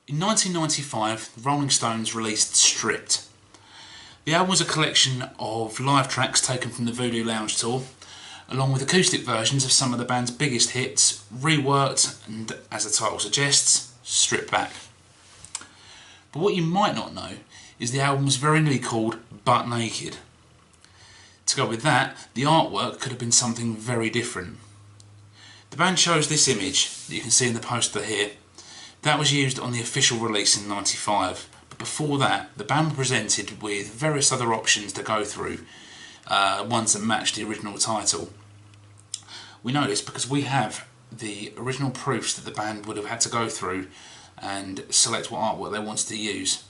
In 1995, the Rolling Stones released Stripped. The album was a collection of live tracks taken from the Voodoo Lounge tour, along with acoustic versions of some of the band's biggest hits, reworked and, as the title suggests, stripped back. But what you might not know is the album was very nearly called Butt Naked. To go with that, the artwork could have been something very different. The band chose this image that you can see in the poster here. That was used on the official release in '95, but before that the band were presented with various other options to go through, ones that matched the original title. We know this because we have the original proofs that the band would have had to go through and select what artwork they wanted to use.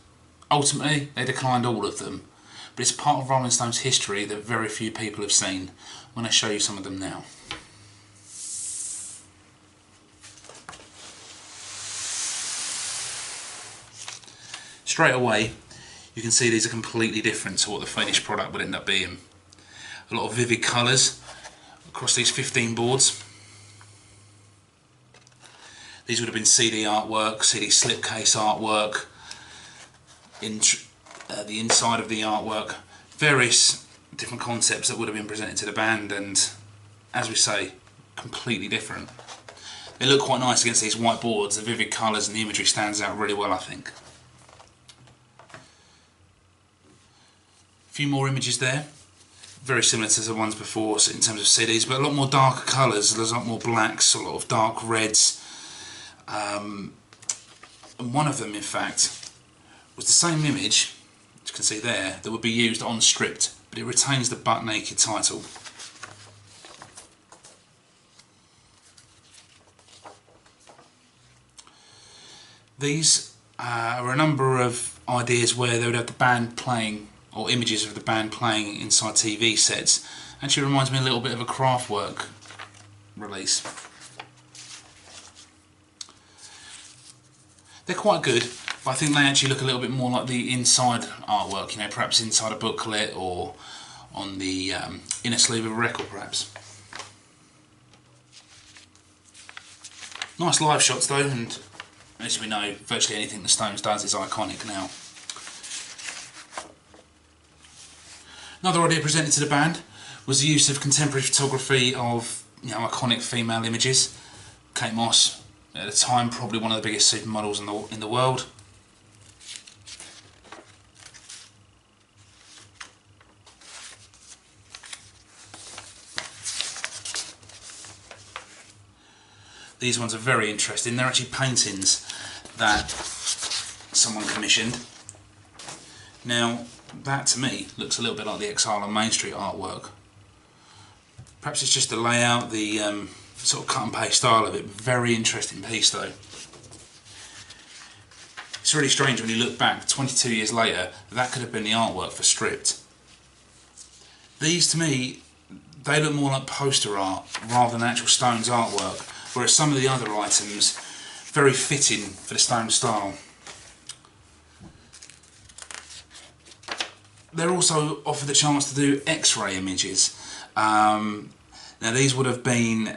Ultimately, they declined all of them, but it's part of Rolling Stone's history that very few people have seen. I'm going to show you some of them now. Straight away, you can see these are completely different to what the finished product would end up being. A lot of vivid colours across these 15 boards. These would have been CD artwork, CD slipcase artwork, the inside of the artwork, various different concepts that would have been presented to the band, and as we say, completely different. They look quite nice against these white boards. The vivid colours and the imagery stands out really well, I think. A few more images there, very similar to the ones before in terms of CDs, but a lot more darker colours. There's a lot more blacks, a lot of dark reds, and one of them in fact was the same image, as you can see there, that would be used on Stripped, but it retains the Butt Naked title. These are a number of ideas where they would have the band playing, or images of the band playing inside TV sets. Actually reminds me a little bit of a Kraftwerk release. They're quite good, but I think they actually look a little bit more like the inside artwork, you know, perhaps inside a booklet or on the inner sleeve of a record perhaps. Nice live shots though, and as we know, virtually anything the Stones does is iconic now. Another idea presented to the band was the use of contemporary photography of, you know, iconic female images. Kate Moss, at the time probably one of the biggest supermodels in the world. These ones are very interesting. They're actually paintings that someone commissioned. Now, that to me looks a little bit like the Exile on Main Street artwork. Perhaps it's just the layout, the sort of cut and paste style of it. Very interesting piece though. It's really strange when you look back 22 years later, that could have been the artwork for Stripped. These to me, they look more like poster art rather than actual Stones artwork, whereas some of the other items, very fitting for the Stones style. They're also offered the chance to do X-ray images. Now these would have been,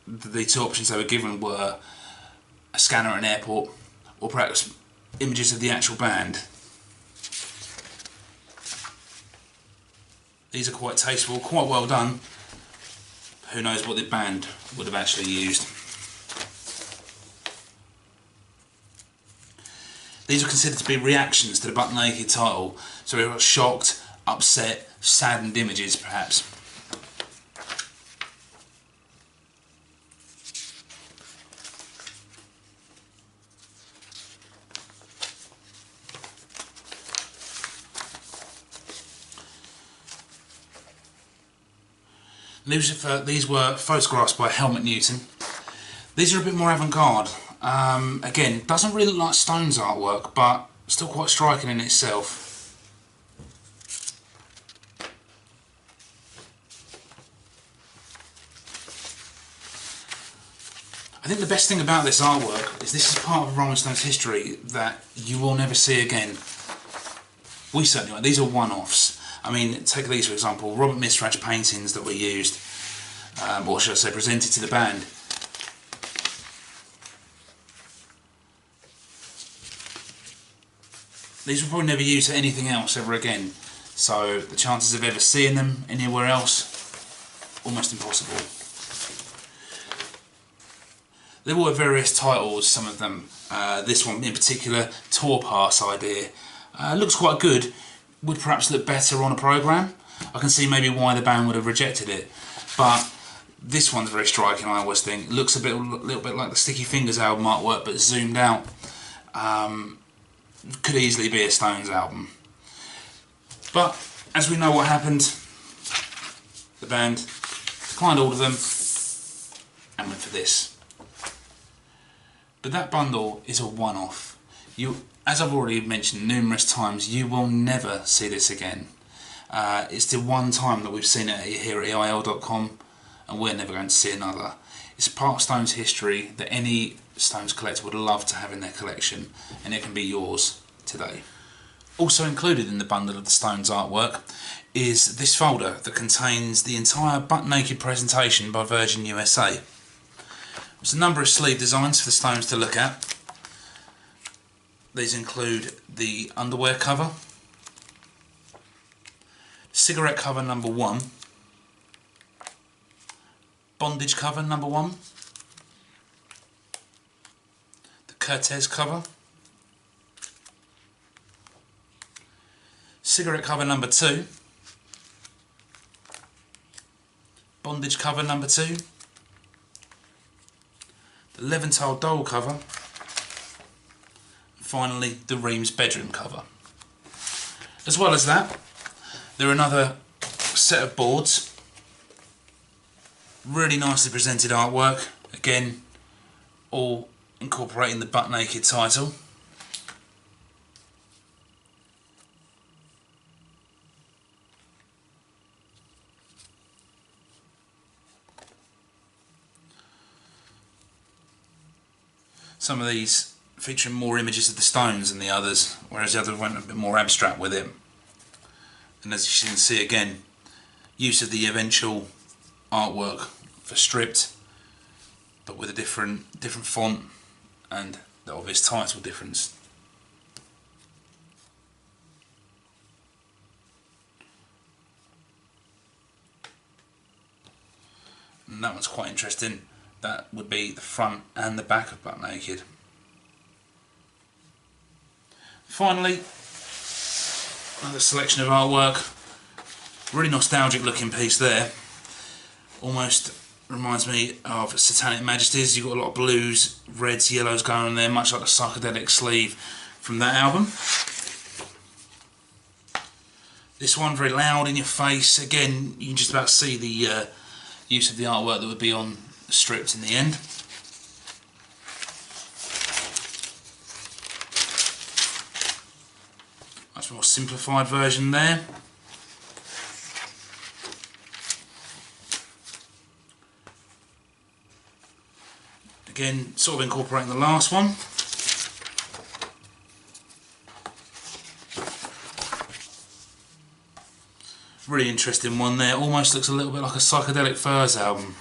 the two options they were given were a scanner at an airport or perhaps images of the actual band. These are quite tasteful, quite well done. Who knows what the band would have actually used. These are considered to be reactions to the Butt Naked title, so we were shocked, upset, saddened images perhaps. Lucifer, these were photographs by Helmut Newton. These are a bit more avant-garde. Again, doesn't really look like Stones artwork, but still quite striking in itself. I think the best thing about this artwork is this is part of Rolling Stones history that you will never see again. We certainly won't. These are one-offs. I mean, take these for example, Robert Misrach paintings that were used, or should I say presented to the band. these will probably never use for anything else ever again, so the chances of ever seeing them anywhere else, almost impossible. There were various titles, some of them. This one in particular, Tour Pass Idea, looks quite good, would perhaps look better on a programme. I can see maybe why the band would have rejected it, but this one's very striking, I always think. It looks a little bit like the Sticky Fingers album artwork, but zoomed out. Could easily be a Stones album. But as we know what happened, the band declined all of them and went for this. But that bundle is a one-off. As I've already mentioned numerous times, you will never see this again. It's the one time that we've seen it here at eil.com, and we're never going to see another. It's part of Stones history that any Stones collector would love to have in their collection, and it can be yours today. Also included in the bundle of the Stones artwork is this folder that contains the entire butt-naked presentation by Virgin USA. There's a number of sleeve designs for the Stones to look at. These include the underwear cover, Cigaratte cover number 1, Bondage cover number 1, the Kertez cover, Cigaratte cover number 2, Bondage cover number 2, the Leventhal Doll cover, and finally the Rheims Bedroom cover. As well as that, there are another set of boards, really nicely presented artwork, again all incorporating the butt naked title. Some of these featuring more images of the Stones than the others, whereas the others went a bit more abstract with it. And as you can see again, use of the eventual artwork for stripped, but with a different font and the obvious title difference. And that one's quite interesting. That would be the front and the back of Butt Naked. Finally, another selection of artwork. Really nostalgic looking piece there. Almost reminds me of Satanic Majesties. You've got a lot of blues, reds, yellows going on there, much like the psychedelic sleeve from that album. This one very loud in your face. Again, you can just about see the use of the artwork that would be on the strips in the end. Much more simplified version there. Again, sort of incorporating the last one. Really interesting one there. Almost looks a little bit like a Psychedelic Furs album.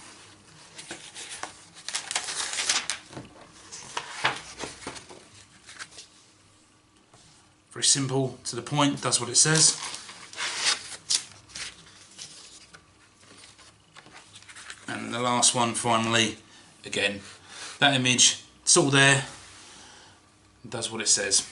Very simple, to the point, does what it says. And the last one, finally, again, that image, it's all there, does what it says.